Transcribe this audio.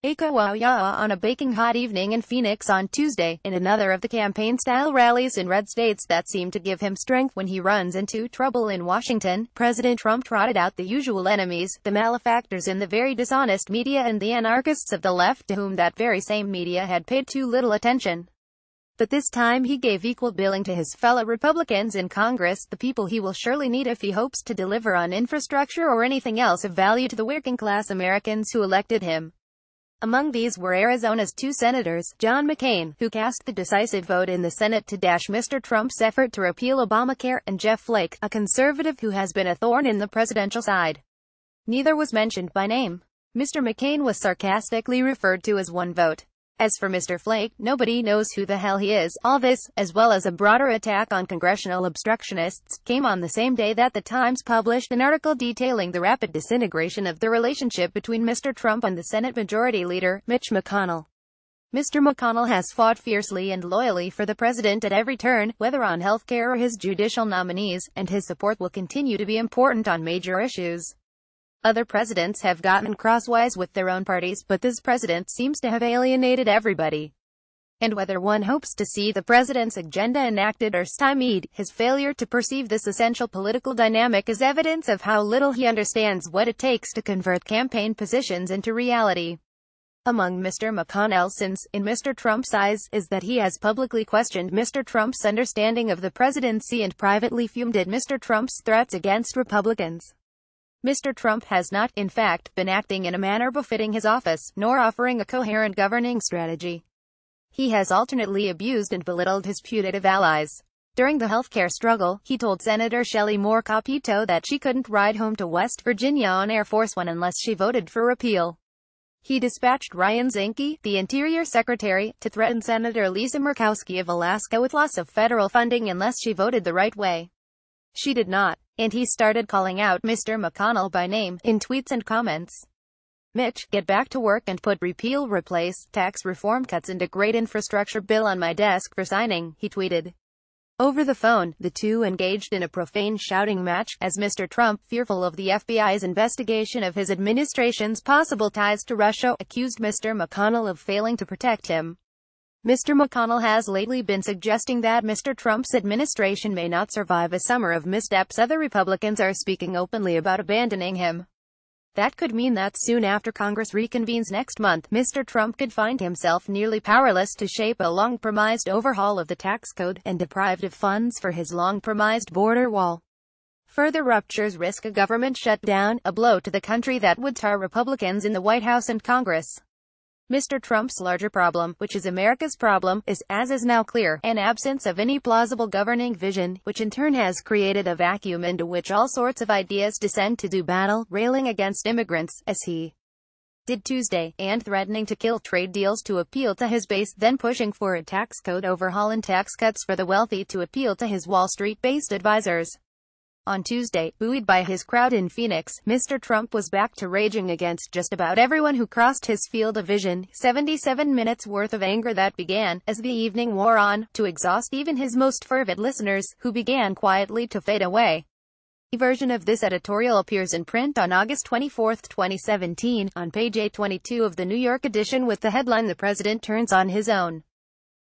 Akawaya on a baking hot evening in Phoenix on Tuesday, in another of the campaign-style rallies in red states that seem to give him strength when he runs into trouble in Washington. President Trump trotted out the usual enemies, the malefactors in the very dishonest media and the anarchists of the left to whom that very same media had paid too little attention. But this time he gave equal billing to his fellow Republicans in Congress, the people he will surely need if he hopes to deliver on infrastructure or anything else of value to the working-class Americans who elected him. Among these were Arizona's two senators, John McCain, who cast the decisive vote in the Senate to dash Mr. Trump's effort to repeal Obamacare, and Jeff Flake, a conservative who has been a thorn in the presidential side. Neither was mentioned by name. Mr. McCain was sarcastically referred to as one vote. As for Mr. Flake, nobody knows who the hell he is. All this, as well as a broader attack on congressional obstructionists, came on the same day that The Times published an article detailing the rapid disintegration of the relationship between Mr. Trump and the Senate Majority Leader, Mitch McConnell. Mr. McConnell has fought fiercely and loyally for the president at every turn, whether on healthcare or his judicial nominees, and his support will continue to be important on major issues. Other presidents have gotten crosswise with their own parties, but this president seems to have alienated everybody. And whether one hopes to see the president's agenda enacted or stymied, his failure to perceive this essential political dynamic is evidence of how little he understands what it takes to convert campaign positions into reality. Among Mr. McConnell's sins, in Mr. Trump's eyes, is that he has publicly questioned Mr. Trump's understanding of the presidency and privately fumed at Mr. Trump's threats against Republicans. Mr. Trump has not, in fact, been acting in a manner befitting his office, nor offering a coherent governing strategy. He has alternately abused and belittled his putative allies. During the healthcare struggle, he told Senator Shelley Moore Capito that she couldn't ride home to West Virginia on Air Force One unless she voted for repeal. He dispatched Ryan Zinke, the Interior Secretary, to threaten Senator Lisa Murkowski of Alaska with loss of federal funding unless she voted the right way. She did not. And he started calling out Mr. McConnell by name, in tweets and comments. Mitch, get back to work and put repeal, replace, tax reform cuts and a great infrastructure bill on my desk for signing, he tweeted. Over the phone, the two engaged in a profane shouting match, as Mr. Trump, fearful of the FBI's investigation of his administration's possible ties to Russia, accused Mr. McConnell of failing to protect him. Mr. McConnell has lately been suggesting that Mr. Trump's administration may not survive a summer of missteps. Other Republicans are speaking openly about abandoning him. That could mean that soon after Congress reconvenes next month, Mr. Trump could find himself nearly powerless to shape a long-promised overhaul of the tax code, and deprived of funds for his long-promised border wall. Further ruptures risk a government shutdown, a blow to the country that would tar Republicans in the White House and Congress. Mr. Trump's larger problem, which is America's problem, is, as is now clear, an absence of any plausible governing vision, which in turn has created a vacuum into which all sorts of ideas descend to do battle, railing against immigrants, as he did Tuesday, and threatening to kill trade deals to appeal to his base, then pushing for a tax code overhaul and tax cuts for the wealthy to appeal to his Wall Street-based advisors. On Tuesday, buoyed by his crowd in Phoenix, Mr. Trump was back to raging against just about everyone who crossed his field of vision. 77 minutes worth of anger that began, as the evening wore on, to exhaust even his most fervent listeners, who began quietly to fade away. A version of this editorial appears in print on August 24, 2017, on page 822 of the New York edition with the headline "The President Turns on His Own."